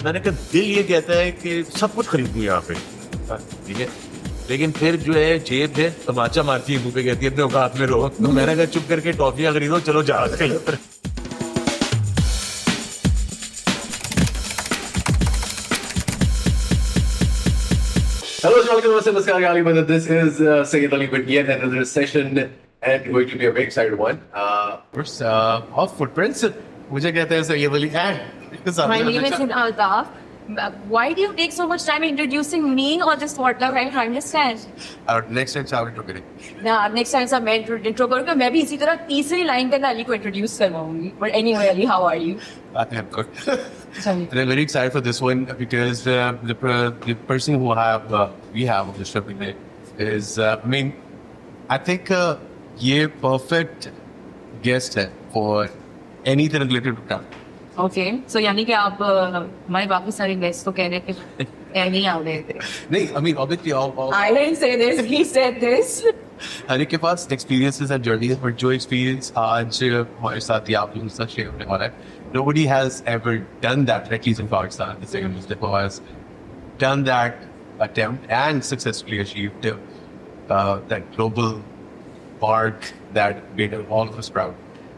मैंने कहा दिल ये कहता है कि सब कुछ खरीद लूँ यहाँ पे, ठीक है, लेकिन फिर जो है जेब है तमाचा मारती है मुंह पे, कहती है अपने औकात में रहो। तो मैंने कहा चुप करके टॉफियाँ खरीदो, चलो जहाज के ऊपर। Hello, welcome to Namaskar, Ali. This is Sayyid Ali with yet another session, and going to be a very excited one. First, of footprints. मुझे कहते हैं Sayyid Ali, and My name is Altaf. Why do you take so much time introducing me or this podcast? I don't understand. Next time चावल टोकरे. Nah, next time सब मैं intro करूँगा, मैं भी इसी तरह तीसरी लाइन पे अली को introduce करवाऊंगी. But anyway, Ali, how are you? I'm good. Sorry. And I'm very excited for this one because the person who we have on the show today is I think ये perfect guest है for anything related to travel. Okay. So यानी कि आप हमारे बाकी सारे guests को कह रहे थे नहीं आ रहे थे. नहीं, I mean obviously all I didn't say this. He said this. हर एक के पास experiences and journeys, पर जो experience आज हमारे साथ ही आप लोगों के साथ share होने वाला है. Nobody has ever done that, at least in Pakistan. The second Muslim who has done that attempt and successfully achieved that global mark that made all of us proud.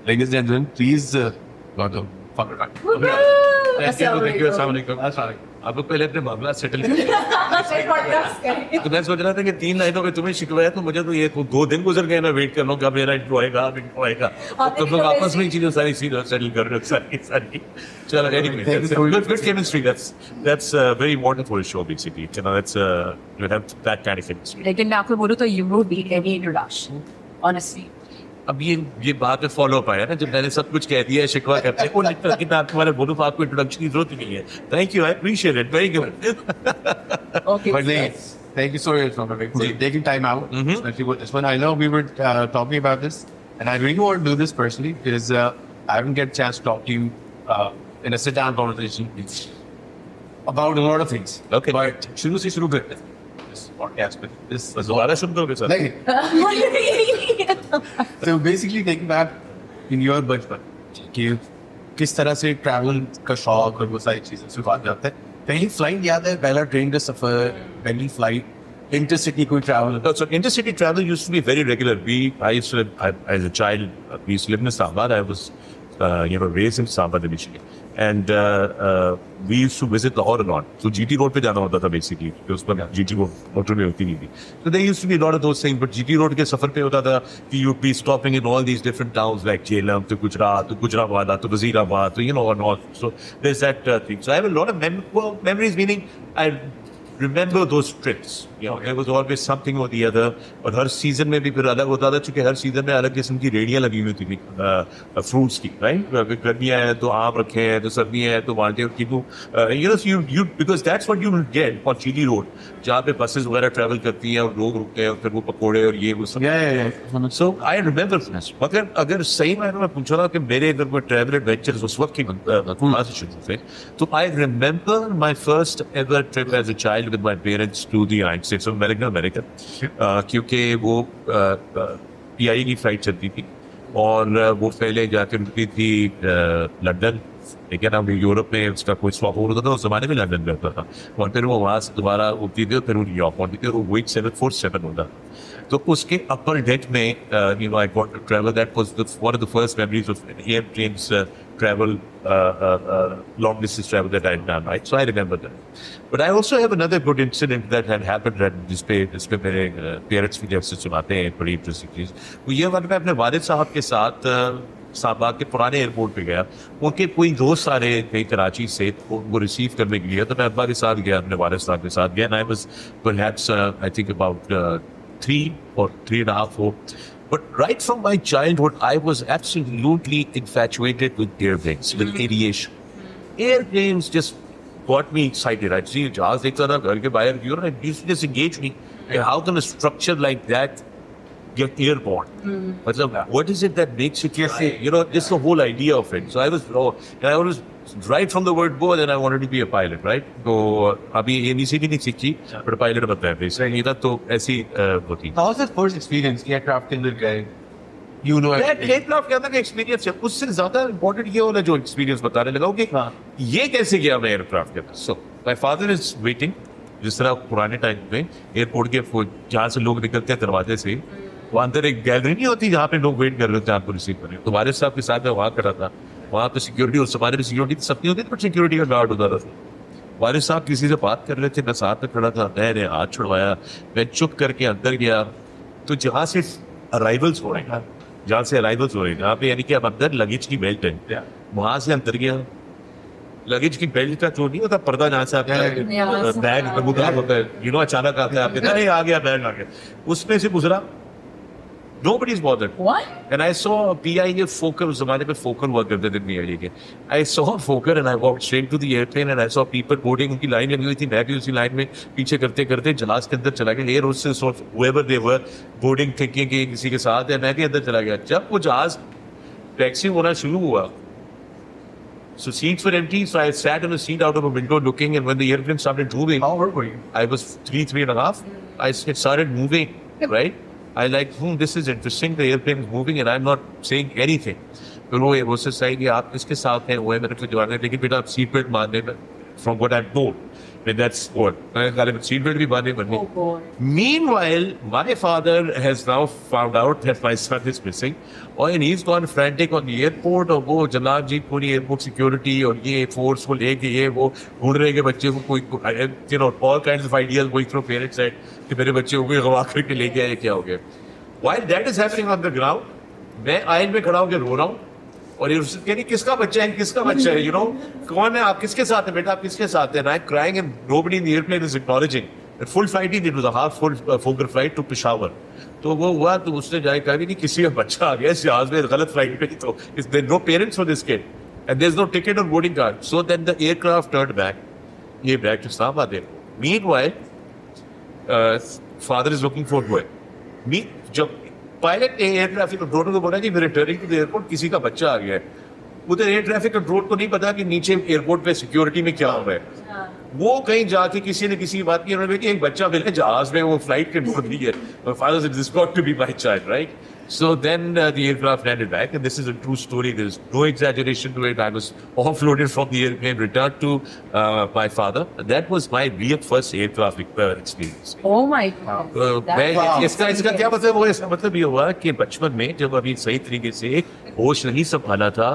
Ladies and gentlemen, please welcome Fakhr Khan. Thank you, अस्सलाम। आप लोग पहले अपने मामला settle करें। तो मैं सोच रहा था कि 3 लाइनों में तुम्हें शिकवा है, तो मुझे तो ये 2 दिन गुजर गए ना वेट कर लो कब मेरा इंट्रो आएगा, अब इंट्रो आएगा। अब तुम लोग आपस में चीजें सारी सेटल कर रहे हो सारी। चलो anyway, good chemistry. That's a very wonderful show basically. You know, that's you have that kind of chemistry. लेकिन मैं आपको बोलूँ तो you would be any introduction, honestly. अब ये बात में फॉलो अप आया ना, जब मैंने सब कुछ कह दिया है, शिकवा करते हैं, लेकिन आपके बारे बोलूँ तो आपको इंट्रोडक्शन की जरूरत ही नहीं है। Thank you, I appreciate it, very good. Okay. But thank you so much for taking time out, especially with this one. I know we were talking about this, and I really want to do this personally because I haven't get a chance to talk to you in a sit-down conversation about a lot of things. Okay. But शुरू से शुरू करते हैं this podcast with this. बस दोबारा सुन दोगे sir? नहीं. So basically taking back in your बचपन कि किस तरह से ट्रैवल का शौक और वो सारी चीजें शुरुआत जाता है. पहली फ्लाइट याद है, पहला ट्रेन का सफर, पहली फ्लाइट इंटरसिटी कोई travel. So intercity travel used to be very regular. As a child, we used to live in Islamabad. I was, raised in Islamabad initially, and we used to visit Lahore a lot. So GT Road पे जाना होता था basically, क्योंकि उस पर GT Road motor में होती नहीं थी. So there used to be a lot of those things. But GT Road के सफर पे होता था कि you'd be stopping in all these different towns like Jhelum to Gujarat to Gujranwala to Wazirabad to and all. So there's that thing. So I have a lot of memories. Meaning I remember those trips. There was always something or the other. और हर season में भी फिर अलग होता था, क्योंकि हर season में अलग किस्म की रेडियां लगी हुई थी फ्रूट्स की, राइट? गर्मियाँ हैं तो आम रखे हैं, तो सर्दियाँ हैं तो माल्टे और kinnow. You because that's what you will get on GT Road, जहाँ पे बसेस वगैरह ट्रैवल करती हैं और लोग रुकते हैं और फिर वो पकोड़े और ये वो सब. So I remember this. मगर अगर सही मायने में पूछो ना कि मेरे अगर कोई ट्रैवल एडवेंचर्स उस वक्त की बात से शुरू थे, तो I remember my first ever trip as a child with my parents to the United States of America, क्योंकि वो PIE की फ्लाइट चलती थी और वो पहले जाकर रुकी थी लंदन, लेकिन अब यूरोप में उसका कोई स्टॉप होता था, उस जमाने में लंदन में होता था, और फिर वो वहाँ से दोबारा उठती थी और फिर वो न्यूयॉर्क पहुंचती थी और वो 747 होता. तो उसके अपर डेक में I got to travel. That was one of the first memories of airplanes travel, long distance travel that I had done, right? So I remember that. But I also have another good incident that had happened at जिस पे मेरे parents भी जब से सुनाते हैं, बड़ी interesting चीज. वो ये बात मैं अपने वालिद साहब के साथ इस्लामाबाद के पुराने एयरपोर्ट पे गया. उनके कोई दोस्त आ रहे थे कराची से, वो रिसीव करने के लिए, तो मैं अब्बा के साथ गया, अपने वालिद साहब के साथ गया. And I was perhaps I think about 3 or 3.5 4. But right from my childhood, I was absolutely infatuated with airplanes, with aviation. Airplanes just got me excited. I'd see jahaz dekhta tha ghar ke bahar, it used to just engage me. How can a structure like that get airborne? What is it that makes it, just the whole idea of it. So I was and I always, right from the word go, then I wanted to be a pilot, right? So अभी ABCD नहीं सीखी, but pilot बनता है. नहीं था तो ऐसी होती. How was the first experience aircraft के अंदर गए You know एयरक्राफ्ट के अंदर का एक्सपीरियंस है, उससे ज्यादा इम्पोर्टेंट ये वाला जो एक्सपीरियंस बताने लगा हूँ कि ये कैसे गया मैं एयरक्राफ्ट के अंदर. So my father is waiting, जिस तरह पुराने टाइम में एयरपोर्ट के जहाँ से लोग निकलते हैं दरवाजे से, वो अंदर एक गैलरी नहीं होती जहाँ पे लोग वेट कर रहे होते हैं आपको रिसीव करने. तो वारिस साहब के साथ मैं वहाँ खड़ा था. वहाँ पे सिक्योरिटी, उस जमाने में सिक्योरिटी सबकी होती थी, पर सिक्योरिटी का गार्ड होता था. वारिस साहब किसी से बात कर रहे थे, मैं साथ में खड़ा था, मैंने हाथ छुड़वाया, मैं चुप करके अंदर गया. तो जहाँ से अराइवल्स हो रहे हैं, जहाँ से अराइवल्स हो रहे हैं, जहाँ पे यानी कि अब अंदर लगेज की बेल्ट है, वहाँ से अंदर गया. लगेज की बेल्ट का जो नहीं होता पर्दा, जहाँ से आपका बैग बगुदार होता है, यू नो, अचानक आता है आपके, नहीं आ गया बैग, आ गया, उसमें से गुजरा. Nobody is bothered. What? And I saw PIA Fokker, उस जमाने में Fokker हुआ करते थे PIA के. I saw Fokker and I walked straight to the airplane and I saw people boarding, उनकी लाइन लगी हुई थी, मैं भी उसी लाइन में पीछे करते करते जहाज के अंदर चला गया. एयर होस्टेस और whoever they were boarding thinking कि किसी के साथ है, मैं भी अंदर चला गया. जब वो जहाज टैक्सी होना शुरू हुआ, so seats were empty, so I sat in a seat out of a window looking, and when the airplane started moving, How old were you? I was three and a half. It started moving, right? I like, this is interesting. The airplane is moving and I'm not saying anything. तो वो hostess say कि आप किसके साथ हैं, वो है मेरे को जवाब है, लेकिन बेटा आप सीट बेल्ट बांधने में, from what I'm told, I mean that's what मैंने कहा सीट बेल्ट भी बांधने पड़नी. Oh God. Meanwhile, my father has now found out that my son is missing, and he's gone frantic on the airport. और वो जनाब जी पूरी airport security और ये फोर्स को लेके ये वो ढूंढ रहे हैं बच्चे को, कोई you know all kinds of ideas going through parents side कि मेरे बच्चे को कोई गवा करके लेके आए, क्या हो गया. While that is happening on the ground, मैं आइन में खड़ा होकर रो रहा हूँ और ये उससे कह रही किसका बच्चा है, किसका बच्चा है, you know, कौन है, आप किसके साथ हैं बेटा, आप किसके साथ हैं. I'm crying and nobody in the airplane is acknowledging. The full flight, it was a half full Fokker flight to Peshawar. तो वो हुआ तो उसने जाके कहा कि नहीं किसी का बच्चा आ गया इस जहाज में गलत फ्लाइट पे, तो there no parents for this kid and there's no ticket or boarding card. So then the aircraft turned back. ये back to Islamabad. Meanwhile, father is looking for boy. जब पायलट ने एयर ट्रैफिक कंट्रोलर को बोला कि returning to the airport किसी का बच्चा आ गया है, उधर एयर ट्रैफिक कंट्रोल को नहीं पता कि नीचे एयरपोर्ट पे सिक्योरिटी में क्या हो रहा है. वो कहीं जाके किसी ने किसी की बात की, उन्होंने एक बच्चा मिला जहाज में, वो फ्लाइट के ढूंढ दी है. Father said this got to be my child, right. So then the aircraft landed back, and this is a true story. There's no exaggeration to it. I was offloaded from the airplane, returned to my father. That was my real first aircraft experience. Oh my God. मैं इसका क्या मतलब हुआ, इसका मतलब ये हुआ कि बचपन में जब अभी सही तरीके से होश नहीं संभाला था,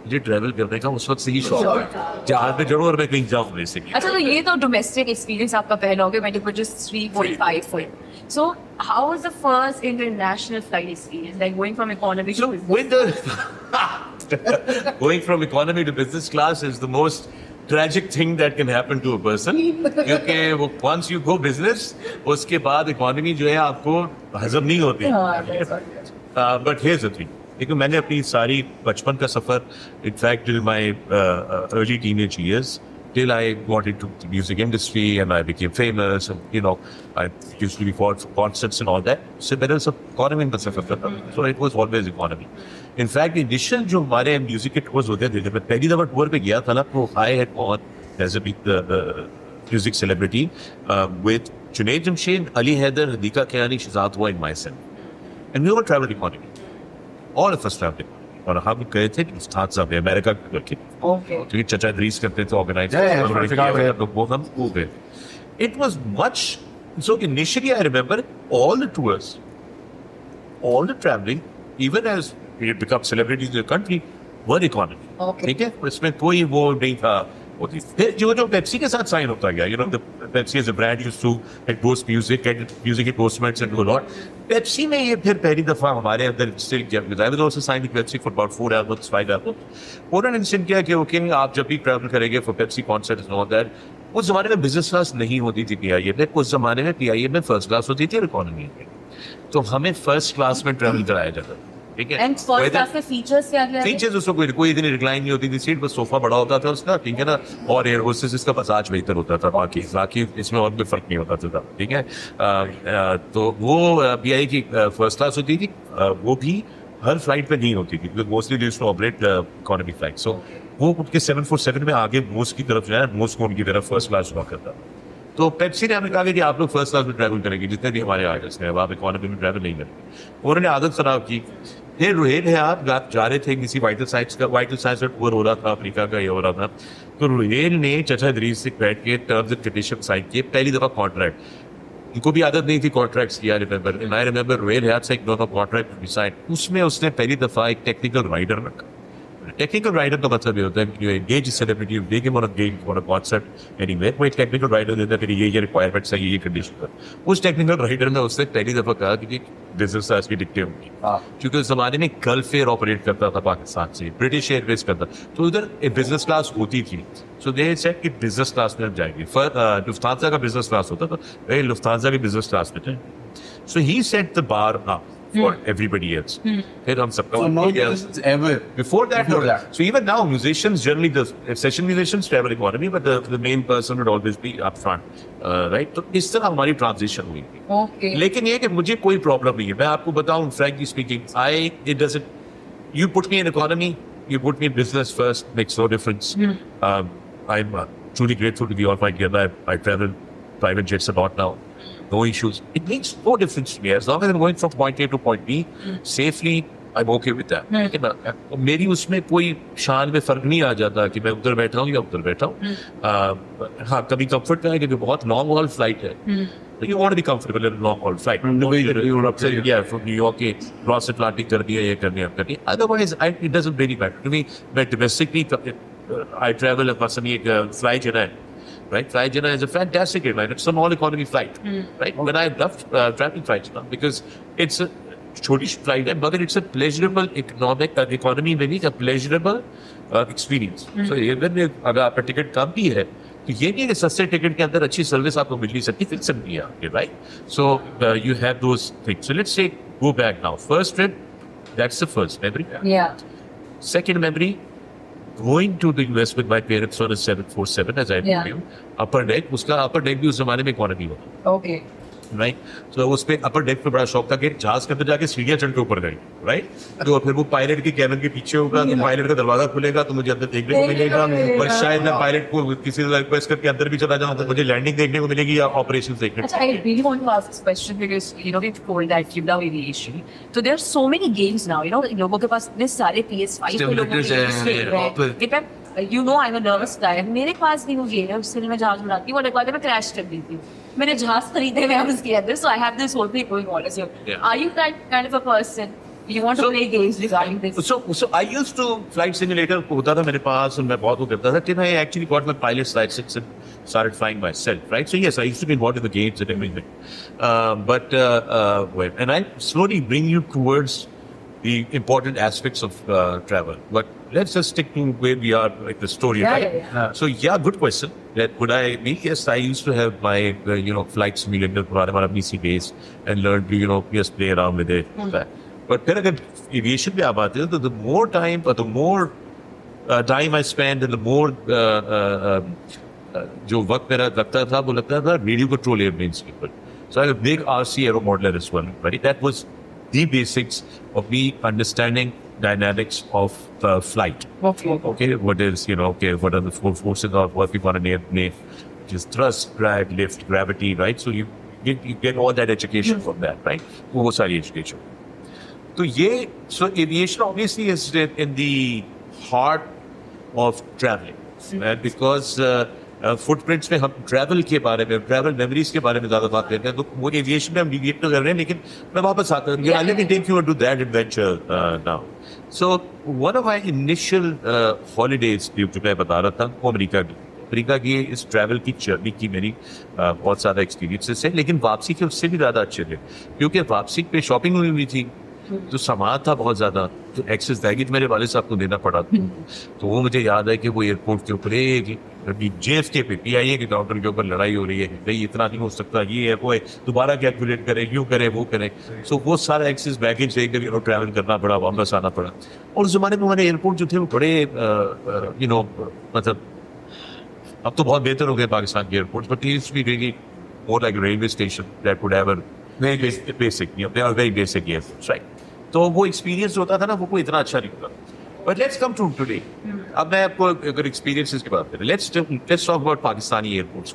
मुझे ट्रैवल करने का उस वक्त से ही शौक था. जहाज में चढ़ो और मैं कहीं जाऊँ बेसिकली. अच्छा, तो ये तो डोमेस्टिक एक्सपीरियंस आपका पहला हो गया when you were just 3-4-5 for you. So how was the first international flight experience, like going from economy So to with the going from economy to business class is the most tragic thing that can happen to a person. क्योंकि वो once you go business, उसके बाद economy जो है आपको हजम नहीं होती. But here's the thing. लेकिन मैंने अपनी सारी बचपन का सफर, in fact till my early teenage years, till I got into the music industry and I became famous, and you know I used to be for concerts and all that. So there was economy in the safar, so it was always economy. In fact, initial जो हमारे music के tours होते थे, जब मैं पहली दफा tour पे गया था ना, तो I had gone as a big music celebrity with Junaid Jamshed, Ali Haider, Hadika Kiani, Shazad Hua, and myself, and we were traveling economy. All of us traveling. और हम गए थे Lufthansa में, अमेरिका के, Okay. क्योंकि चचा ड्रीस करते थे ऑर्गेनाइज. वो हम हो गए. It was much. So initially I remember all the tours, all the traveling, even as we had become celebrities in the country, were economy. Okay. ठीक है, इसमें कोई वो नहीं था. फिर जो पेप्सी के साथ साइन होता गया, you know, the Pepsi as a brand used to endorse music, get music endorsements and a lot. Pepsi में ये फिर पहली दफा हमारे अंदर इंस्टिल किया, because I was also signed with Pepsi for about 4 albums, 5 albums. उन्होंने इंस्टिल किया कि ओके आप जब भी ट्रैवल करेंगे for Pepsi concerts and all that, उस जमाने में बिजनेस क्लास नहीं होती थी PIA में, उस जमाने में PIA में फर्स्ट क्लास होती थी इकोनॉमी में. तो हमें फर्स्ट क्लास में ट्रैवल कराया जाता था. ठीक है, And first class में features क्या क्या है? फीचर्स उसको कोई इतनी रिक्लाइन नहीं होती थी सीट, बस सोफा बड़ा होता था उसका, ठीक है ना, और एयर होस्टेस इसका मसाज बेहतर होता था. बाकी इसमें और कोई फर्क नहीं होता था. ठीक है, तो वो PIA की फर्स्ट क्लास होती थी. वो भी हर फ्लाइट पे नहीं होती थी, mostly they used to operate economy flight. So वो उनके 747 में आगे मोस्ट की तरफ जो है, मोस्ट को उनकी तरफ फर्स्ट क्लास हुआ करता. तो पेप्सी ने हमें कहा कि आप लोग फर्स्ट क्लास में ट्रैवल करेंगे, जितने भी हमारे आर्टिस्ट हैं, आप इकोनॉमी में ट्रैवल नहीं करेंगे. उन्होंने आदत खराब की. फिर रोहित है आप जा रहे थे किसी वाइटल साइंस का टूर हो रहा था, अफ्रीका का ये हो रहा था, तो रोहित ने चचा इदरीस से बैठ के टर्म्स एंड कंडीशन साइन किए, पहली दफा कॉन्ट्रैक्ट। उनको भी आदत नहीं थी कॉन्ट्रैक्ट्स की, आई रिमेंबर रोहित हैड से एक दोनों कॉन्ट्रैक्ट साइन, उसमें उसने पहली दफा एक टेक्निकल राइडर रखा। टेक्निकल राइडर का मतलब ये होता है कि you engage celebrity, you take him on a game for a concept anywhere, वो एक टेक्निकल राइडर देता है कि ये रिक्वायरमेंट्स है, ये कंडीशन है। उस टेक्निकल राइडर ने उसने पहली दफा कहा कि बिजनेस क्लास की टिकटें होंगी, क्योंकि उस जमाने में गल्फ एयर ऑपरेट करता था पाकिस्तान से, ब्रिटिश एयरवेज करता, तो उधर बिजनेस क्लास होती थी। सो दे सेड कि बिजनेस क्लास में हम जाएंगे। लुफ्तांसा का बिजनेस क्लास होता था, वे लुफ्तांसा की बिजनेस क्लास में थे। So he set the bar up for everybody else. फिर हम सबका So no musicians ever. Before that, Before no. that. So even now, musicians generally, the session musicians travel economy, but the main person would always be up front, right? तो इस तरह हमारी transition हुई थी। Okay. लेकिन ये कि मुझे कोई प्रॉब्लम नहीं है, मैं आपको बताऊं frankly speaking, it doesn't, you put me in economy, you put me in business first, makes no difference. I'm truly grateful to the Almighty Allah. I travel private jets a lot now. No issues. It makes no difference to me. As long as I'm going from point A to point B safely, I'm okay with that. लेकिन मेरी उसमें कोई शान में फर्क नहीं आ जाता कि मैं उधर बैठा हूँ या उधर बैठा हूँ। हाँ, कभी कंफर्ट का है क्योंकि बहुत लॉन्ग हॉल फ्लाइट है, तो you want to be comfortable in a long haul flight. Europe से, yeah, from New York के क्रॉस अटलांटिक कर दिया, ये करनी है करनी। Otherwise, it doesn't really matter to me. मैं domestically I travel मसलन एक फ्लाई जेना है, right? Flyjana is a fantastic airline. It's an all-economy flight, right? But I love traveling flights now because it's a छोटी flight है, but it's a pleasurable economy में भी a pleasurable experience. So even if अगर आपका ticket कम भी है, तो ये नहीं है कि सस्ते टिकट के अंदर अच्छी सर्विस आपको मिल नहीं सकती, फिर सब नहीं आगे, right? So you have those things. So let's say go back now. First trip, that's the first memory. Yeah. Second memory, going to the US with my parents on a 747, as I told you, upper deck, उसका upper deck भी उस जमाने में economy होता, Okay. Right? तो उस पे अपर deck पे बड़ा शौक था कि जहाज के अंदर जाके सीढ़ियां चढ़ के ऊपर गई, राइट? तो फिर वो पायलट के कैबिन के पीछे होगा, तो पायलट का दरवाजा खुलेगा तो मुझे अंदर देखने को मिलेगा, और शायद मैं पायलट को किसी से रिक्वेस्ट करके अंदर भी चला जाऊं तो मुझे लैंडिंग देखने को मिलेगी या ऑपरेशन देखने को। I really want to ask this question because we've told that you love aviation. So there are so many games now. लोगों के पास इतने सारे PS5 के लोगों के I'm a nervous guy. मेरे पास भी वो गेम है, उससे मैं जहाज उड़ाती हूँ और एक बार मैं क्रैश कर देती हूँ। मैंने जहाज खरीदे हुए हैं उसके अंदर, so I have this whole thing going on. So, are you that kind of a person? You want to play games regarding this? So I used to flight simulator होता था मेरे पास और मैं बहुत वो करता था। Then I actually got my pilot's license and started flying myself, right? So yes, I used to be involved in the games and everything. And I slowly bring you towards the important aspects of travel. But let's just stick to where we are, like the story, right? Yeah. So yeah, good question. That would I be? Yes, I used to have my flight simulator on a PC base and learn to just play around with it. But फिर अगर aviation पे आप आते हो तो the more time I spend and the more जो वक्त मेरा लगता था वो लगता था radio control airplanes के ऊपर. So I have a big RC aero modeler as well, right? That was the basics of me understanding dynamics of flight. Okay, what is, what are the forces of working on an airplane, which is thrust, drag, lift, gravity, right? So you get all that education from that, right? वो सारी education. So aviation obviously is in the heart of traveling, right? Because footprints में हम travel के बारे में, travel memories के बारे में ज्यादा बात करते हैं, तो वो एविएशन में हम डिबेट तो कर रहे हैं, लेकिन मैं वापस आता हूँ। Let me take you to that adventure now. So one of my initial holidays जो मैं बता रहा था वो अमेरिका की इस ट्रैवल की जर्नी की मेरी बहुत ज़्यादा एक्सपीरियंसेस है, लेकिन वापसी के उससे भी ज़्यादा अच्छे थे, क्योंकि वापसी पे शॉपिंग हुई थी, तो सामान था बहुत ज़्यादा, तो एक्सेस बैगेज मेरे वाले साहब को देना पड़ा था। तो वो मुझे याद है कि वो एयरपोर्ट के ऊपर JFK पे PIA के काउंटर के ऊपर लड़ाई हो रही है, नहीं इतना नहीं हो सकता, ये है वो है, दोबारा कैलकुलेट करें, यूँ करें वो करें। सो वो सारा एक्सेस बैगेज लेकर ट्रैवल करना पड़ा, वापस आना पड़ा। और उस ज़माने में हमारे एयरपोर्ट जो थे वो बड़े मतलब अब तो बहुत बेहतर हो गए पाकिस्तान के airports, but used to be really more like railway station that could have very basic, they are very basic airports, right? तो वो एक्सपीरियंस होता था ना, वो कोई इतना अच्छा नहीं होता। But let's come to today. अब मैं आपको अगर एक्सपीरियंसेस की बात करें, let's talk about Pakistani airports.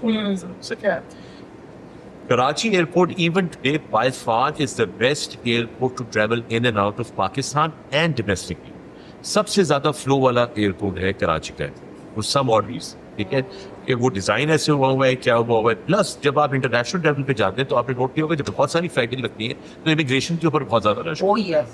Karachi airport even today by far is the best airport to travel in and out of Pakistan and domestically. सबसे ज्यादा फ्लो वाला एयरपोर्ट है कराची का for some odd reason. ठीक है कि वो डिजाइन ऐसे हुआ है क्या हुआ है प्लस जब आप इंटरनेशनल लेवल पे जाते हैं तो आपने नोट किया होगा जब बहुत सारी फ्लाइटें लगती हैं तो इमिग्रेशन के ऊपर बहुत ज्यादा रश Oh yes.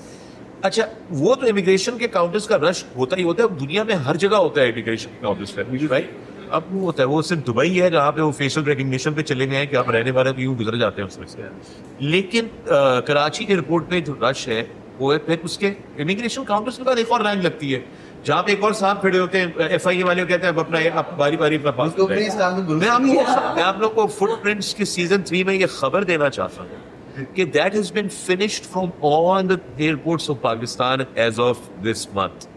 अच्छा वो तो इमिग्रेशन के काउंटर्स का रश होता ही होता है दुनिया में हर जगह होता है इमिग्रेशन के काउंटर्स पे राइट अब वो होता है वो सिर्फ दुबई है जहाँ पे वो फेशियल रिकग्निशन पे चले गए हैं कि आप रहने वाले भी यूँ गुजर जाते हैं उसमें से लेकिन कराची एयरपोर्ट पे जो रश है वो है फिर उसके इमिग्रेशन काउंटर्स के बाद एक और लाइन लगती है जहाँ पे एक और साहब खड़े होते हैं FIA वाले कहते हैं अब अपना आप बारी बारी अपना पास मैं आप लोग को फुटप्रिंट्स के सीजन 3 में ये खबर देना चाहता हूँ कि that has been finished from all the airports of Pakistan as of this month.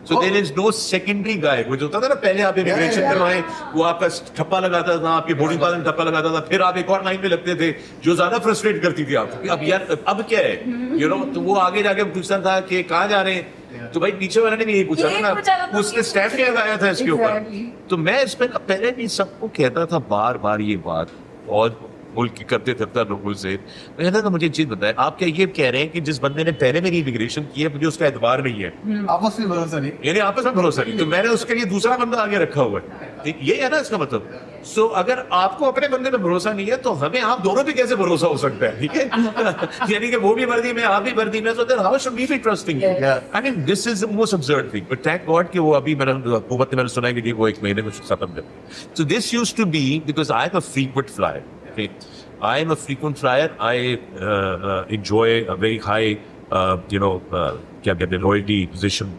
So there is no secondary guy. वो जो होता था ना पहले आप इमिग्रेशन करवाएं वो आपका ठप्पा लगाता था आपके बोर्डिंग वाले ठप्पा लगाता था फिर आप एक और लाइन में लगते थे जो ज्यादा फ्रस्ट्रेट करती थी आपको अब यार अब क्या है यू नो तो वो आगे जाके पूछता था कि कहाँ जा रहे हैं तो भाई पीछे वाले ने भी यही पूछा था ना उसने स्टैम्प क्या लगाया था इसके ऊपर तो मैं इसमें पहले भी सबको कहता था बार बार ये बात और मुल्क की करते थे लोगों से कहता था मुझे एक चीज बताए आप क्या ये कह रहे हैं कि जिस बंदे ने पहले मेरी इमिग्रेशन की है मुझे उसका एतबार नहीं है आपस में भरोसा नहीं यानी आपस में भरोसा नहीं तो मैंने उसके लिए दूसरा बंदा आगे रखा हुआ है ये है ना इसका मतलब सो अगर आपको अपने बंदे में भरोसा नहीं है तो हमें आप दोनों पे कैसे भरोसा हो सकता है ठीक है यानी कि वो भी वर्दी में आप भी वर्दी में so then how should we be trusting you I mean this is the most absurd thing but thank God कि वो अभी हुकूमत ने मैंने सुना है कि वो एक महीने में खत्म कर so this used to be because I am a frequent flyer okay I am a frequent flyer I enjoy a very high you know क्या कहते हैं loyalty position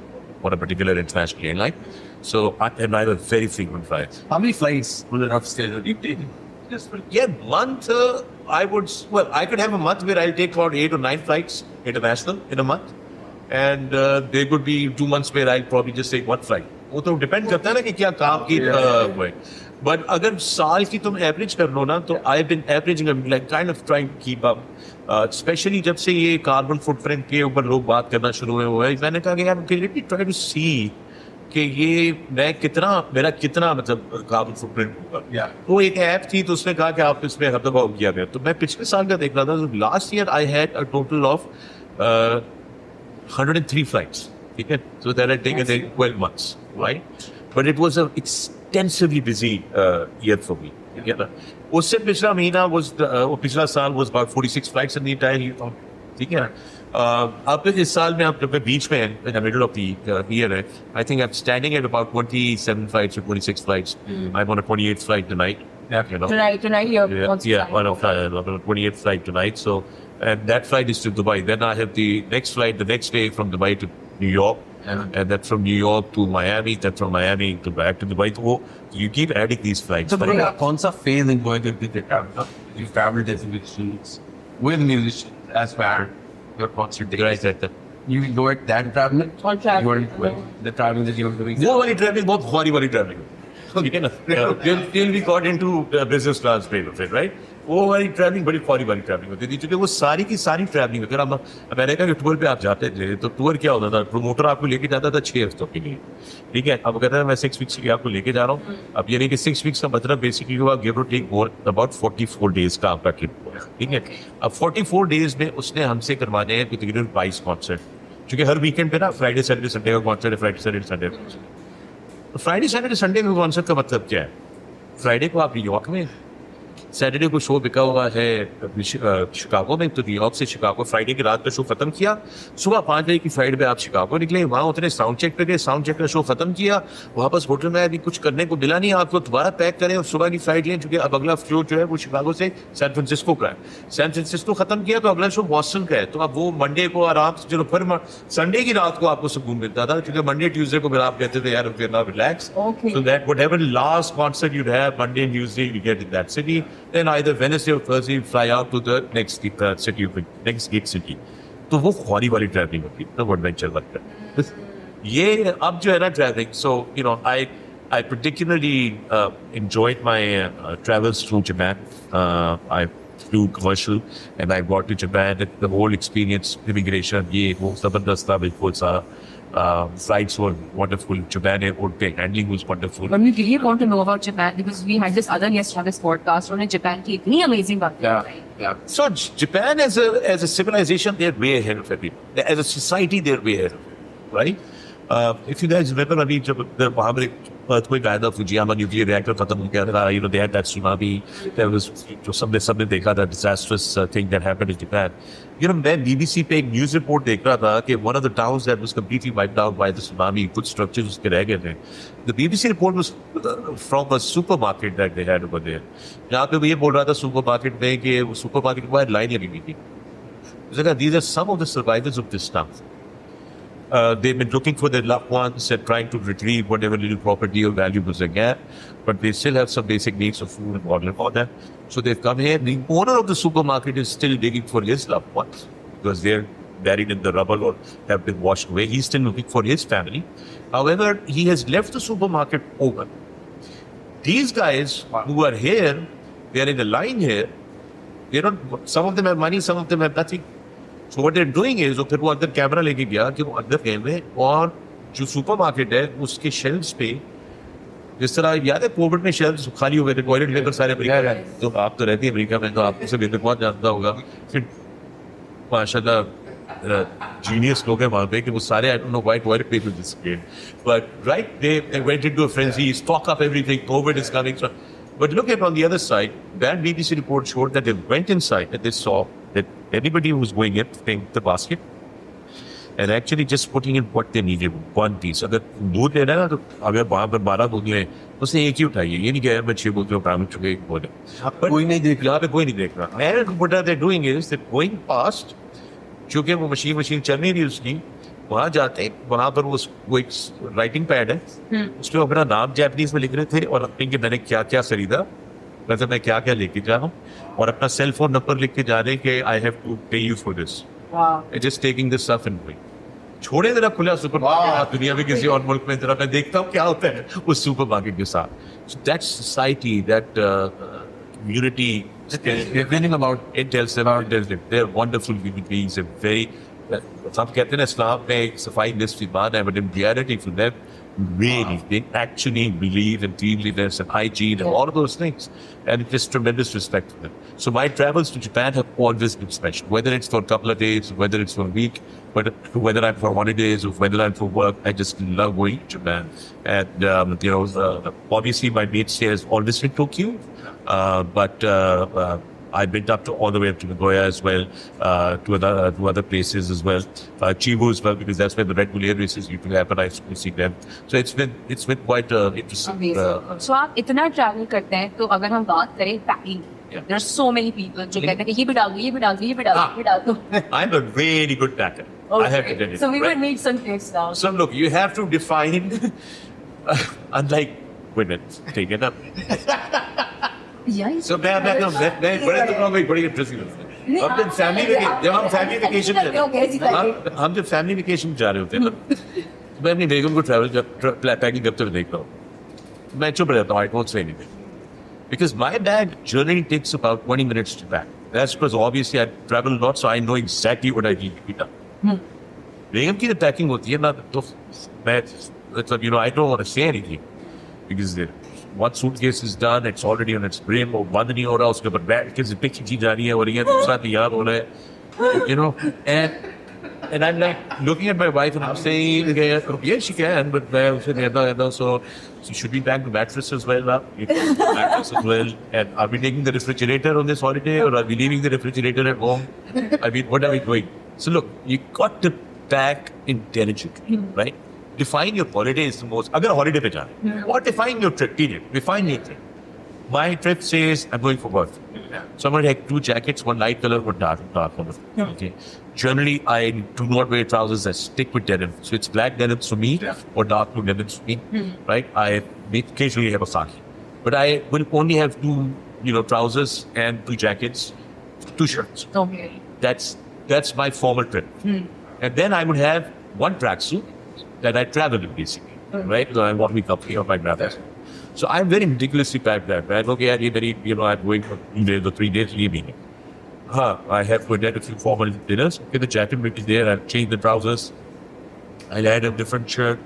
on a particular international airline. So I'm a very frequent flyer. How many flights will it have scheduled? You take month. I would I could have a month where I'll take about 8 or 9 flights international in a month, and there could be 2 months where I'll probably just take 1 flight. वो तो depend करता है ना कि क्या काम की वो है बट अगर साल की तुम एवरेज कर लो ना तो I been averaging like kind of trying keep up specially जब से ये कार्बन फुटप्रिंट के ऊपर लोग बात करना शुरू हुए हैं मैंने कहा कि यार लेट मी ट्राई टू सी कि ये मैं कितना मेरा कितना मतलब कार्बन फुटप्रिंट होगा वो एक ऐप थी तो उसने कहा कि आप इसमें हर दफा किया गया तो मैं पिछले साल का देख रहा था last year I had a total of 103 flights ठीक है so that had taken 12 months right but it was an extensively busy year for me ठीक है ना उससे पिछला महीना was पिछला साल was about 46 flights in the entire year ठीक है अब इस साल में आप जब बीच में in the middle of the year है I think I'm standing at about 27 flights or 26 flights I'm on a 28th flight tonight you know Tonight you're on a 28th flight tonight so and that flight is to Dubai then I have the next flight the next day from Dubai to New York and then from New York to Miami then from Miami to back to Dubai so you keep adding these flights so कौन सा phase in going to the travel destinations with musicians as well your concert days right you enjoy that traveling the traveling that you're doing वो वाली travelling बहुत भारी वाली travelling ठीक है ना till we got into business class phase of it right वो वाली ट्रैवलिंग बड़ी भारी वाली ट्रैवलिंग होती थी क्योंकि वो सारी की सारी ट्रैवलिंग अगर हम अमेरिका के टूर पे आप जाते थे तो टूर क्या होता था प्रोमोटर आपको लेके जाता था 6 हफ्तों के लिए ठीक है अब कहता है मैं 6 वीक्स के लिए आपको लेके जा रहा हूँ अब यानी कि 6 वीक्स का मतलब बेसिकली हुआ गिव और टेक मोर अबाउट 44 डेज का आपका ट्रिप हुआ ठीक है अब 44 डेज में उसने हमसे करवाने हैं तकरीबन 22 कॉन्सर्ट क्योंकि हर वीकेंड पे ना फ्राइडे सैटरडे संडे का कॉन्सर्ट है फ्राइडे सैटरडे संडे तो फ्राइडे सैटरडे संडे का कॉन्सर्ट का मतलब क्या है फ्राइडे को आप न्यूयॉर्क में सैटरडे को शो बिका हुआ है शिकागो में तो न्यूयॉर्क से शिकागो फ्राइडे की रात का शो खत्म किया सुबह 5 बजे की फ्लाइट पे आप शिकागो निकले वहाँ उतरे साउंड चेक पे गए साउंड चेक का शो खत्म किया वापस होटल में अभी कुछ करने को मिला नहीं आपको दोबारा पैक करें और सुबह की फ्लाइट लें क्योंकि अब अगला शो जो है वो शिकागो से सैन फ्रांसिस्को का है सैन फ्रांसिस्को खत्म किया तो अगला शो बॉस्टन का है तो अब वो मंडे को आराम से चलो फिर संडे की रात को आपको सुकून मिलता था क्योंकि मंडे ट्यूजडे को फिर आप कहते थे यार relax so that whatever last concert you'd have Monday and Tuesday you get in that city then either Wednesday or Thursday you fly out to the next city next gate city तो वो ख्वारी वाली travelling होती है वो adventure लगता है ये अब जो है ना travelling so you know I particularly enjoyed my travels through Japan I flew commercial and I got to Japan the whole experience immigration ये वो जबरदस्त था बिल्कुल सा Flights were wonderful. Japan airport, the handling was wonderful. But we really want to know about Japan because we had this other guest on this podcast on Japan की इतनी amazing बात Yeah, है. yeah. So Japan as a civilization, they're way ahead of everyone. As a society, they're way ahead of everyone, right? If you guys remember, अभी जब वहाँ पर एक earthquake आया था, Fujiyama nuclear reactor खत्म हो गया था, you know, they had that tsunami. There was जो सबने देखा था disastrous thing that happened in Japan. You know, मैं BBC पे एक news report देख रहा था कि one of the towns that was completely wiped out by the tsunami, कुछ structures उसके रह गए थे. The BBC report was from a supermarket that they had over there. जहाँ पे वो ये बोल रहा था supermarket में कि वो supermarket के बाहर लाइन लगी हुई थी. These are some of the survivors of this town. They've been looking for their loved ones and trying to retrieve whatever little property or valuables they get, but they still have some basic needs of food and water for them. So they've come here. The owner of the supermarket is still digging for his loved ones because they're buried in the rubble or have been washed away. He's still looking for his family. However, he has left the supermarket open. These guys who are here, they are in a line here. They don't. Some of them have money, some of them have nothing. So what they're doing is, फिर वो अंदर camera लेके गया कि वो अंदर गए हुए और जो सुपरमार्केट है उसके शेल्फ्स पे जिस तरह याद है कोविड में शेल्फ्स खाली हो गए थे टॉयलेट लेकर सारे अमेरिका में तो आप तो रहती है अमेरिका में तो आपको से बेहतर कौन जानता होगा फिर माशाल्लाह जीनियस लोग हैं वहाँ पे कि वो सारे I don't know why toilet paper disappeared but right they went into a frenzy stock up everything Covid is coming But look at on the other side, that BBC report showed that they went inside and they saw that everybody who was going in picked the basket and actually just putting in what they needed, one piece. अगर दूध लेना है ना तो अगर वहाँ पर 12 बोतलें उसने एक ही उठाई है ये नहीं कहा मैं 6 बोतलें उठा चुके एक बोतल कोई नहीं देख यहाँ पे कोई नहीं देख रहा And what they're doing is they're going past चूंकि वो मशीन चल नहीं रही उसकी वहाँ जाते वहाँ पर वो एक राइटिंग पैड है उसमें अपना नाम जैपनीज में लिख रहे थे और अपने कि मैंने क्या क्या खरीदा मतलब मैं क्या क्या लेके जा रहा हूँ और अपना सेल फोन नंबर लिख के जा रहे हैं कि आई हैव टू पे you for this just taking this stuff and going छोड़े जरा खुला सुपरमार्केट दुनिया में किसी और मुल्क में जरा मैं देखता हूँ क्या होता है उस सुपरमार्केट के साथ so that society that community everything about it tells them they're wonderful human beings and very some कहते हैं इस्लाम में एक सफाई लिस्ट ईमान है but in reality for them really they actually believe in cleanliness and hygiene and all of those things and it's just tremendous respect for them so my travels to Japan have always been special whether it's for a couple of days whether it's for a week whether I'm for holidays or whether I'm for work I just love going to Japan and you know obviously my mainstay has always been Tokyo but I've been up to all the way up to Nagoya as well, to other places as well, Chibu as well because that's where the Red Bull Air races usually happen. I see them, so it's been quite interesting. So आप इतना travel करते हैं तो अगर हम बात करें packing there are so many people जो कहते हैं कि ये भी डाल दो ये भी डाल दो ये भी डाल दो ये भी डाल दो I'm a really good packer. I have to tell you. So we right? will need some tips now. So look, you have to define, unlike women, take it up. Yeah. So मैं बड़े तो मैं बड़ी interesting है अब जब family vacation हम जब फैमिली वेकेशन जा रहे होते हैं ना तो मैं अपनी बेगम को ट्रैवल पैकिंग करते हुए देखता हूँ मैं चुप रहता हूँ I don't say anything because my bag generally takes about 20 minutes to pack that's because obviously I travel a lot so I know exactly what I need to be done बेगम की जो पैकिंग होती है ना तो मैं मतलब you know I don't want to say anything because one suitcase is done, it's already on its brim, और बंद नहीं हो रहा उसके ऊपर बैठ के जिप खींची जा रही है और ये दूसरा तैयार हो रहा है, you know, and I'm like looking at my wife and I'm saying, yeah, she can, but मैं उसे कहता so she should be back to mattress as well, mattress as well, and are we taking the refrigerator on this holiday or are we leaving the refrigerator at home? I mean, what are we doing? So look, you got to pack intelligently, right? Define your holiday is the most. अगर holiday पे जाना है, or define your trip. Period. Define your trip. My trip says I'm going for work. So I'm going to take 2 jackets, one light color, one dark color. Okay. Generally, I do not wear trousers. I stick with denim. So it's black denims for me or dark blue denims for me. Right. I occasionally have a khaki, but I will only have 2, trousers and 2 jackets, 2 shirts. Okay. That's my formal trip. And then I would have 1 tracksuit. That I travel in basically, right? So I want to be comfy on my brothers. So I'm very meticulously packed that, right? Okay, I'm going for 2 days or 3 days leaving. I have to attend a few formal dinners. Okay, the jacket will be there. I'll change the trousers. I'll add a different shirt.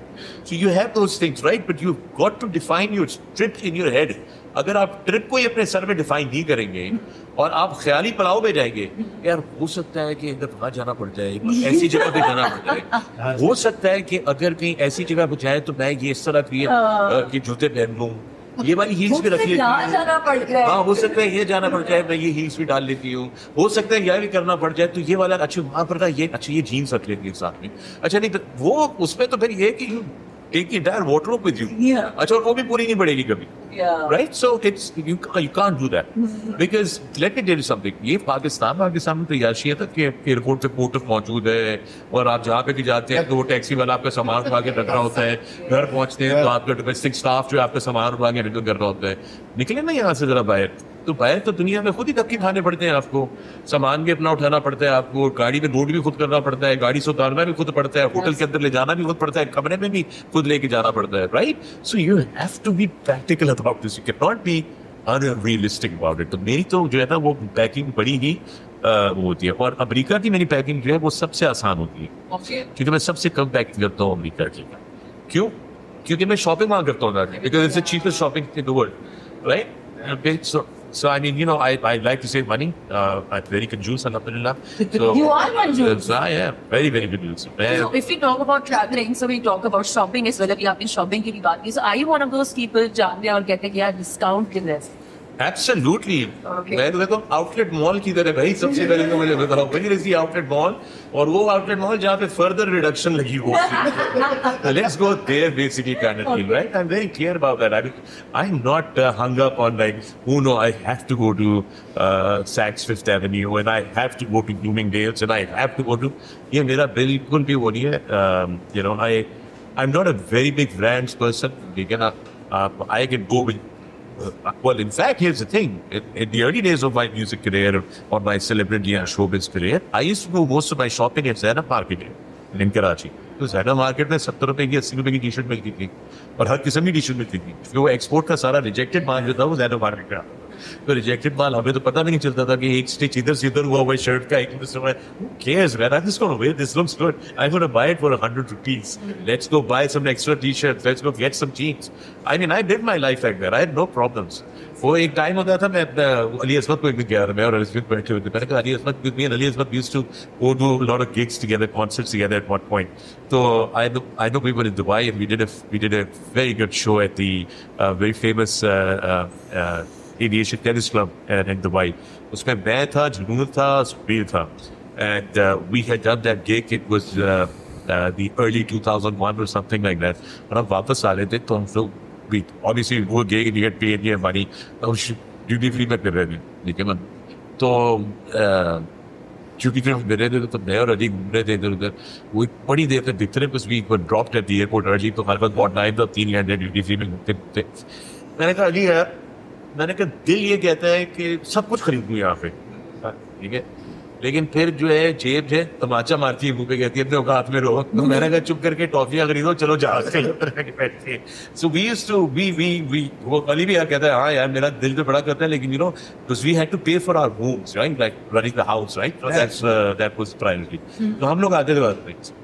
So you have those things, right? But you've got to define your trip in your head. अगर आप trip को ही अपने sir में define नहीं करेंगे और आप ख्याली पड़ाव में जाएंगे, यार हो सकता है कि इधर वहाँ जाना पड़ जाए, ऐसी जगह पे जाना पड़ जाए, हो सकता है कि अगर कहीं ऐसी जगह पे जाए तो मैं ये इस तरह की जूते पहन लूँ, ये वाली हील्स भी रखी जाना पड़ जाए। हाँ, हो सकता है ये जाना पड़ जाए, मैं ये हील्स भी डाल लेती हूँ, हो सकता है यह भी करना पड़ जाए, तो ये वाला अच्छा वहाँ पर था, ये अच्छा ये जीन्स रख लेती है साथ में, अच्छा नहीं तो वो उसमें तो फिर ये कि एक इंटायर वार्डरोब विद यू, अच्छा और वो भी पूरी नहीं पड़ेगी कभी, right? So it's you can't do that because let me tell you something. ये पाकिस्तान में तो याशी है कि एयरपोर्ट पे पोर्टर मौजूद है और आप जहाँ पे भी जाते हैं तो वो टैक्सी वाला आपका सामान उठा के रख रहा होता है, घर पहुँचते हैं तो आपका डोमेस्टिक स्टाफ जो आपका सामान उठा के हैंडल कर रहा होता है, निकले ना यहाँ से जरा बाहर, तो बाहर तो दुनिया में खुद ही धक्के खाने पड़ते हैं आपको, सामान भी अपना उठाना पड़ता है आपको, गाड़ी में लोड भी खुद करना पड़ता है, गाड़ी से उतारना भी खुद पड़ता है, होटल के अंदर ले जाना भी खुद पड़ता है, कमरे में भी खुद लेके जाना पड़ता है, right? So you have to be practical about this, you can not be unrealistic about it. तो मेरी तो जो है ना वो पैकिंग बड़ी ही वो होती है, और अमेरिका की मेरी पैकिंग जो है वो सबसे आसान होती है क्योंकि मैं सबसे कम पैकिंग करता हूँ अमेरिका की। क्यों? क्योंकि मैं शॉपिंग वहाँ करता हूँ because it's the cheapest shopping in the world, right? Okay, so I mean, you know, I like to save money. I'm very conjuice, alhamdulillah. So You are conjuice. I am very, very conjuice. So if we talk about traveling, so we talk about shopping as well. अभी आपने shopping की भी बात की. So are you one of those people जानते हैं और कहते हैं कि यार discount के लिए? Absolutely. Okay. मैं तो आउटलेट मॉल की तरह भाई सबसे पहले तो मुझे बताओ where is the outlet mall, और वो आउटलेट मॉल जहाँ पे फर्दर रिडक्शन लगी होती है, let's go there basically kind of feel, right? I am very clear about that. I am not hung up on like, oh no, I have to go to Saks Fifth Avenue and I have to go to Bloomingdale's and I have to go to, ये मेरा बिल्कुल भी वो नहीं है. You know, I'm not a very big brands person. लेकिन I can go with well, in fact, here's the thing. In the early days of my music career or my celebrity and showbiz career, I used to do most of my shopping at Zainab Market in Karachi. तो Zainab Market में 70 रुपए की 80 रुपए की T shirt मिलती थी और हर किस्म की टी शर्ट मिलती थी. वो एक्सपोर्ट का सारा रिजेक्टेड माल जो था वो Zainab Market का. तो रिजेक्टेड माल हमें तो पता भी नहीं चलता था कि एक स्टिच इधर से इधर हुआ हुआ शर्ट का, एक समय cares man, I'm just going to wear this, looks good, I'm going to buy it for 100 rupees, let's go buy some extra t-shirts, let's go get some jeans. I mean, I did my life like that, I had no problems. वो एक time होता था, मैं अली असमत को एक दिन गया, मैं और अली असमत बैठे हुए थे, मैंने कहा अली असमत with me and Ali Asmat used to go do a lot of gigs together, concerts together at one point. So I know we were in Dubai and we did a very good show at the very famous Aviation Tennis Club in Dubai. उसमें मैं था, जुनून था, सुबीर था, and we had done that gig. It was the early 2001 or something like that. और हम वापस आ रहे थे तो हम लोग obviously वो gig and you get paid your money. तो ड्यूटी फ्री में कर रहे थे, लेकिन तो ड्यूटी फ्री में कर रहे थे तो मैं और अली घूम रहे थे इधर उधर. वो बड़ी देर तक दिखते रहे because we were dropped at the airport early. तो हमारे पास बहुत टाइम था, 3 घंटे ड्यूटी फ्री में घूमते घूमते. मैंने कहा अली यार, मैंने कहा दिल ये कहता है कि सब कुछ खरीदूं यहाँ पे, ठीक है, लेकिन फिर जो है जेब है तमाचा मारती है मुंह पे, कहती है अपने औकात में रहो. तो मैंने कहा चुप करके टॉफियां खरीदो, चलो जहाज के अंदर बैठते हैं. So we used to we वो अली भी यार कहता है हाँ यार मेरा दिल तो बड़ा करता है, लेकिन you know because we had to pay for our homes, right, like running the house, right, that was priority. तो हम लोग आते थे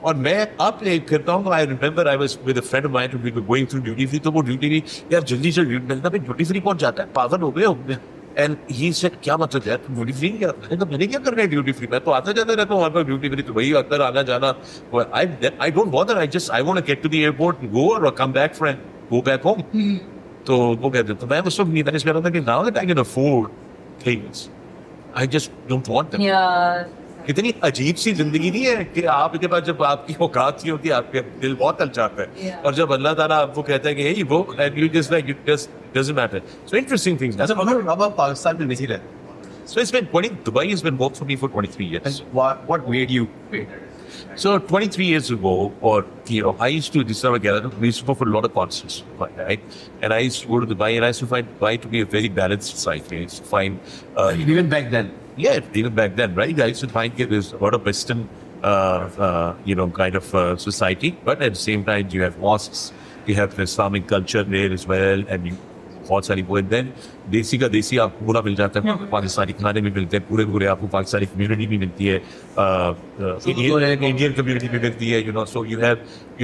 और मैं अब एक करता हूँ. I remember I was with a friend of mine, we were going through duty free. तो वो ड्यूटी फ्री यार जल्दी से ड्यूटी फ्री पहुंच जाता है, पागल हो गए. And he said, क्या मतलब है ड्यूटी फ्री क्या? मैंने क्या करना है ड्यूटी फ्री, मैं तो आता जाता रहता हूँ वहाँ पर ड्यूटी फ्री, तो वही अंदर आना जाना. I don't bother, I want to get to the airport and go or come back and go back home. तो वो कहते तो मैं उस वक्त नहीं, मैंने कह रहा था कि now that I can afford things, I just don't want them. Yeah. कितनी अजीब सी जिंदगी नहीं है कि आपके पास जब आपकी औकात नहीं होती, आपके दिल बहुत ललचाता है. Yeah. और जब अल्लाह ताला आपको कहता है कि hey वो and you just like it just doesn't matter. So interesting things. अच्छा, अब आप पाकिस्तान में नहीं रहते. So it's been Dubai has been work for me for 23 years. What made you wait? So 23 years ago, or you know, I used to we used to go for a lot of concerts, right? And I used to go to Dubai, and I used to find Dubai to be a very balanced society. I used to find Even back then. yeah, even back then, right? I used to find there's a lot of Western, you know, kind of society, but at the same time, you have mosques, you have the Islamic culture there as well, and बहुत सारी वो then देसी का देसी आपको पूरा मिल जाता है, पाकिस्तानी खाने भी मिलते हैं पूरे पूरे, आपको पाकिस्तानी कम्युनिटी भी मिलती है, इंडियन कम्युनिटी भी मिलती है, so you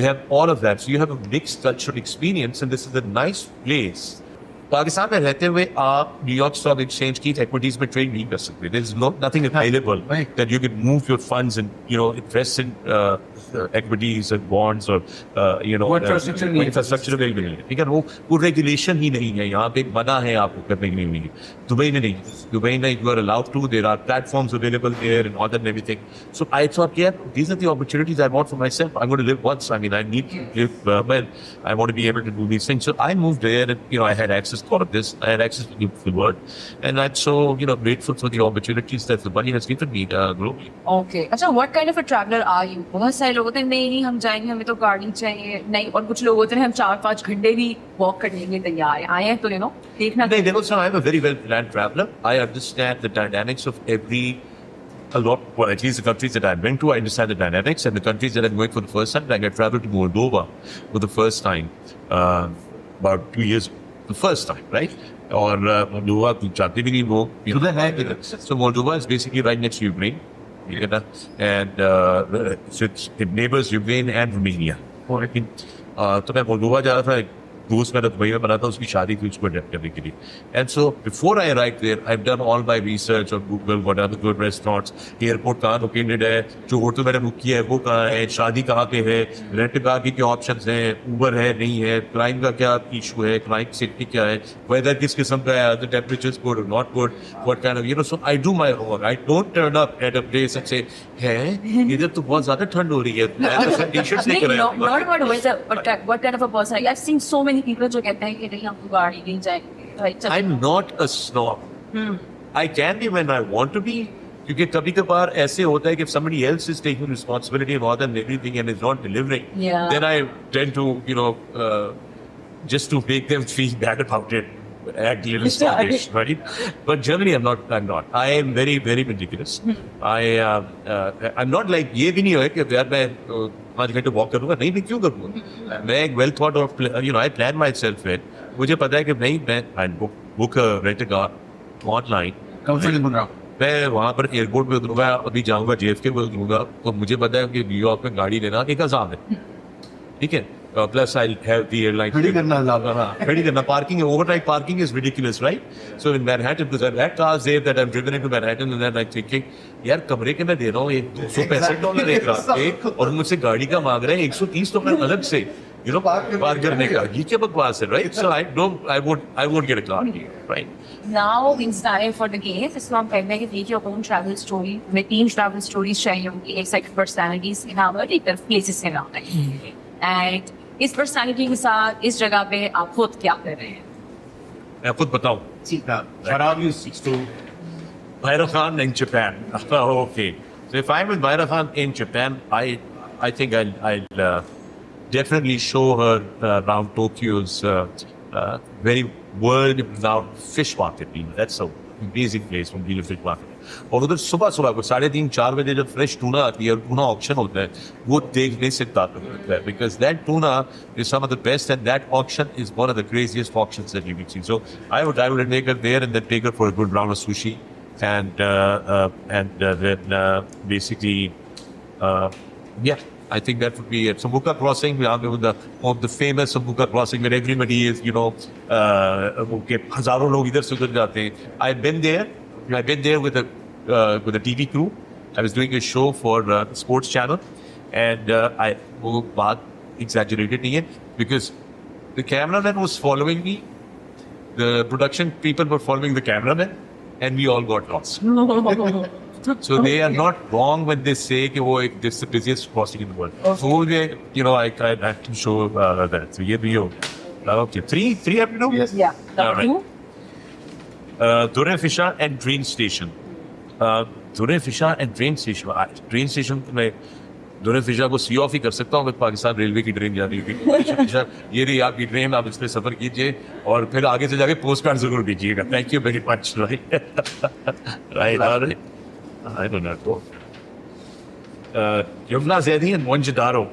have all of that, so you have a mixed cultural experience, and this is a nice place. Pakistan में रहते हुए आप न्यूयॉर्क स्टॉक एक्सचेंज की इक्विटीज में ट्रेड नहीं कर सकते. There is nothing available that you can move your funds and invest in equities and bonds or infrastructure available नहीं है. ठीक है, वो रेगुलेशन ही नहीं है यहाँ पे, मना है आपको करने के लिए. दुबई में नहीं, दुबई में you are allowed to, there are platforms available there and all that and everything. So I thought, yeah, these are the opportunities I want for myself. I'm going to live once. I mean, I need to live well. I want to be able to do these things. So I moved there, and I had access to all of this. I had access to the world, and I'm so grateful for the opportunities that the money has given me globally. Okay. अच्छा, what kind of a traveler are you? बहुत सारे लोग होते हैं नहीं हम जाएंगे, हमें तो गाड़ी चाहिए नहीं, और कुछ लोग होते हैं हम 4-5 घंटे भी वॉक करने के लिए तैयार हैं, आए हैं तो देखना. नहीं, देखो, so I'm a very well planned traveler. I understand the dynamics of at least the countries that I've been to, I understand the dynamics, and the countries that I'm going for the first time, like I traveled to Moldova for the first time about 2 years, the first time, right? Or Moldova, जानते भी नहीं वो. So Moldova is basically right next to Ukraine, and so it's, it neighbors Ukraine and Romania. तो मैं Moldova जा रहा था, एक दोस्त मेरा दुबई में बना था, उसकी शादी थी, उसको अटेंड करने के लिए. And so before I arrive there, I have done all my research on Google, what are the good restaurants, airport कहाँ लोकेटेड है, जो होटल मैंने बुक किया है वो कहाँ है, शादी कहाँ पे है, रेंट कार की क्या ऑप्शंस हैं, उबर है नहीं है, क्राइम का क्या इशू है, क्राइम सेफ्टी क्या है, वेदर किस किस्म का है, द टेम्परेचर गुड और not good, what kind of, so I do my homework. I don't turn up at a place and से है इधर तो बहुत ज्यादा ठंड हो रही है, टी-शर्ट्स लेकर आया. Not about weather, but what kind of a person? I've seen so many people जो कहते हैं कि नहीं हमको गाड़ी नहीं चाहिए. I'm not a snob. I can be when I want to be. क्योंकि कभी कभार ऐसे होता है कि if somebody else is taking responsibility more than everything and is not delivering, then I tend to, just to make them feel bad about it, act a little snobbish, right? But generally, I'm not. I am very, very meticulous. I'm not like ये भी नहीं है कि यार मैं 5 घंटे walk करूँगा, नहीं, मैं क्यों करूँगा. मैं एक well thought of, I plan myself in. मुझे पता है कि नहीं, मैं book rent a car online, comfortable रहो. मैं वहाँ पर एयरपोर्ट पे उतरूंगा, अभी जाऊँगा JFK पे उतरूंगा, तो मुझे पता है कि न्यूयॉर्क में गाड़ी लेना एक आसान है. ठीक है, plus I have the airline खड़ी करना parking, overnight parking is ridiculous, right? So in Manhattan, because I've had cars there that I've driven into Manhattan, and then I'm thinking, यार कमरे के मैं दे रहा हूँ $265 एक रात पे, और मुझसे गाड़ी का मांग रहे हैं $130 अलग से, पार्क करने का. ये क्या बकवास है, right? So I won't get a car here, right? Now it's time for the game. इसमें हम कहते हैं कि make your own travel story. हमें 3 travel stories चाहिए होंगी, एक second personalities in our different places in our life. And इस personality के साथ इस जगह पे आप खुद क्या कर रहे हैं? मैं खुद बताऊँ. शराब use to Bhairav Khan in Japan. Okay. So if I'm with Bhairav Khan in Japan, I think I'll definitely show her around Tokyo's very world-renowned fish market. That's an amazing place from the fish market. और उधर सुबह को 3:30-4 बजे जब fresh tuna आती है और tuna auction होता है, वो देखने से ताल्लुक रखता है, because that tuna is some of the best, and that auction is one of the craziest auctions that you can see. So I would take her there and then take her for a good round of sushi, and then basically, I think that would be it. Sambuca Crossing, we are the famous Sambuca Crossing where everybody is, हजारों लोग इधर से उधर जाते हैं. I've been there with a TV crew. I was doing a show for Sports Channel, and वो बात exaggerated नहीं है, because the cameraman was following me, the production people were following the cameraman, and we all got lost. So they are not wrong when they say कि वो this is the busiest crossing in the world. Okay. So I have to show that. So ये भी हो. Okay, three have to do? Yeah. All right. Dure Fisher and train station. Dure Fisher and train station. Train station में Dure Fisher को see off ही कर सकता हूँ, अगर Pakistan railway की ट्रेन जा रही है. ये रही आपकी ट्रेन, आप इस पे सफर कीजिए और फिर आगे से जाके पोस्ट कार्ड जरूर दीजिएगा. Thank you very much. Right. I don't know. Yamuna Zaidi and Mohenjo-daro.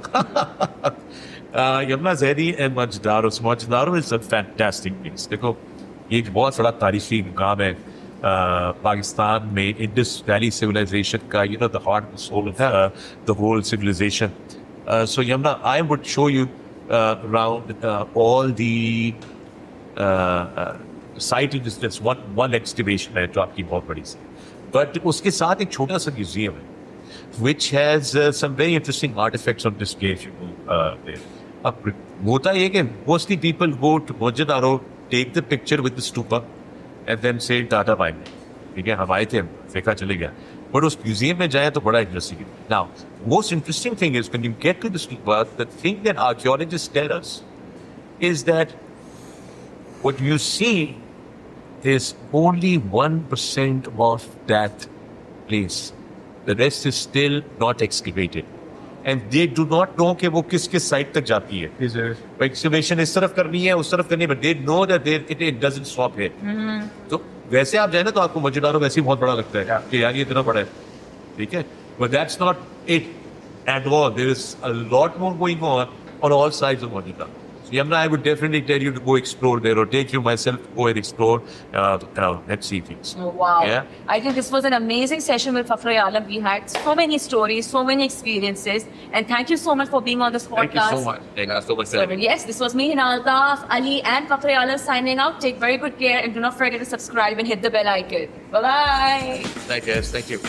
Yamuna Zaidi and Mohenjo-daro. So Mohenjo-daro is a fantastic place. देखो, ये एक बहुत बड़ा तारीखी मुकाम है पाकिस्तान में इंडस वैली सिविलाइजेशन का, you know, the heart and soul of the whole civilization. So Yamna, I would show you around all the site in distance, one excavation है जो आपकी बहुत बड़ी सी, but उसके साथ एक छोटा सा म्यूजियम है which has some very interesting artifacts on display if you go there. अब होता ये कि mostly people go to Mohenjo-daro, take the picture with the stupa and then say tata bye bye, ठीक है, हम आए थे, फेंका चले गया, but उस म्यूजियम में जाए तो बड़ा इंटरेस्टिंग है. Now, most interesting thing is when you get to the stupa, the thing that archaeologists tell us is that what you see is only 1% of that place. The rest is still not excavated. And they do not know कि वो किस side तक जाती है. Excavation इस तरफ करनी है, उस तरफ करनी है, but they know that it doesn't stop here. तो वैसे आप जाए ना तो आपको मोहनजोदारो वैसे ही बहुत बड़ा लगता है कि यार ये इतना बड़ा है, ठीक है? But that's not it at all. There is a lot more going on all sides of Mohenjo-daro. Yamna, I would definitely tell you to go explore there, or take you myself to go and explore and see things. Oh, wow. Yeah? I think this was an amazing session with Fakhri Alam. We had so many stories, so many experiences. And thank you so much for being on this podcast. Thank you so much. Thank you so much. So, yes, this was me, Hina Altaf, Ali, and Fakhri Alam signing out. Take very good care and do not forget to subscribe and hit the bell icon. Bye-bye. Thank you.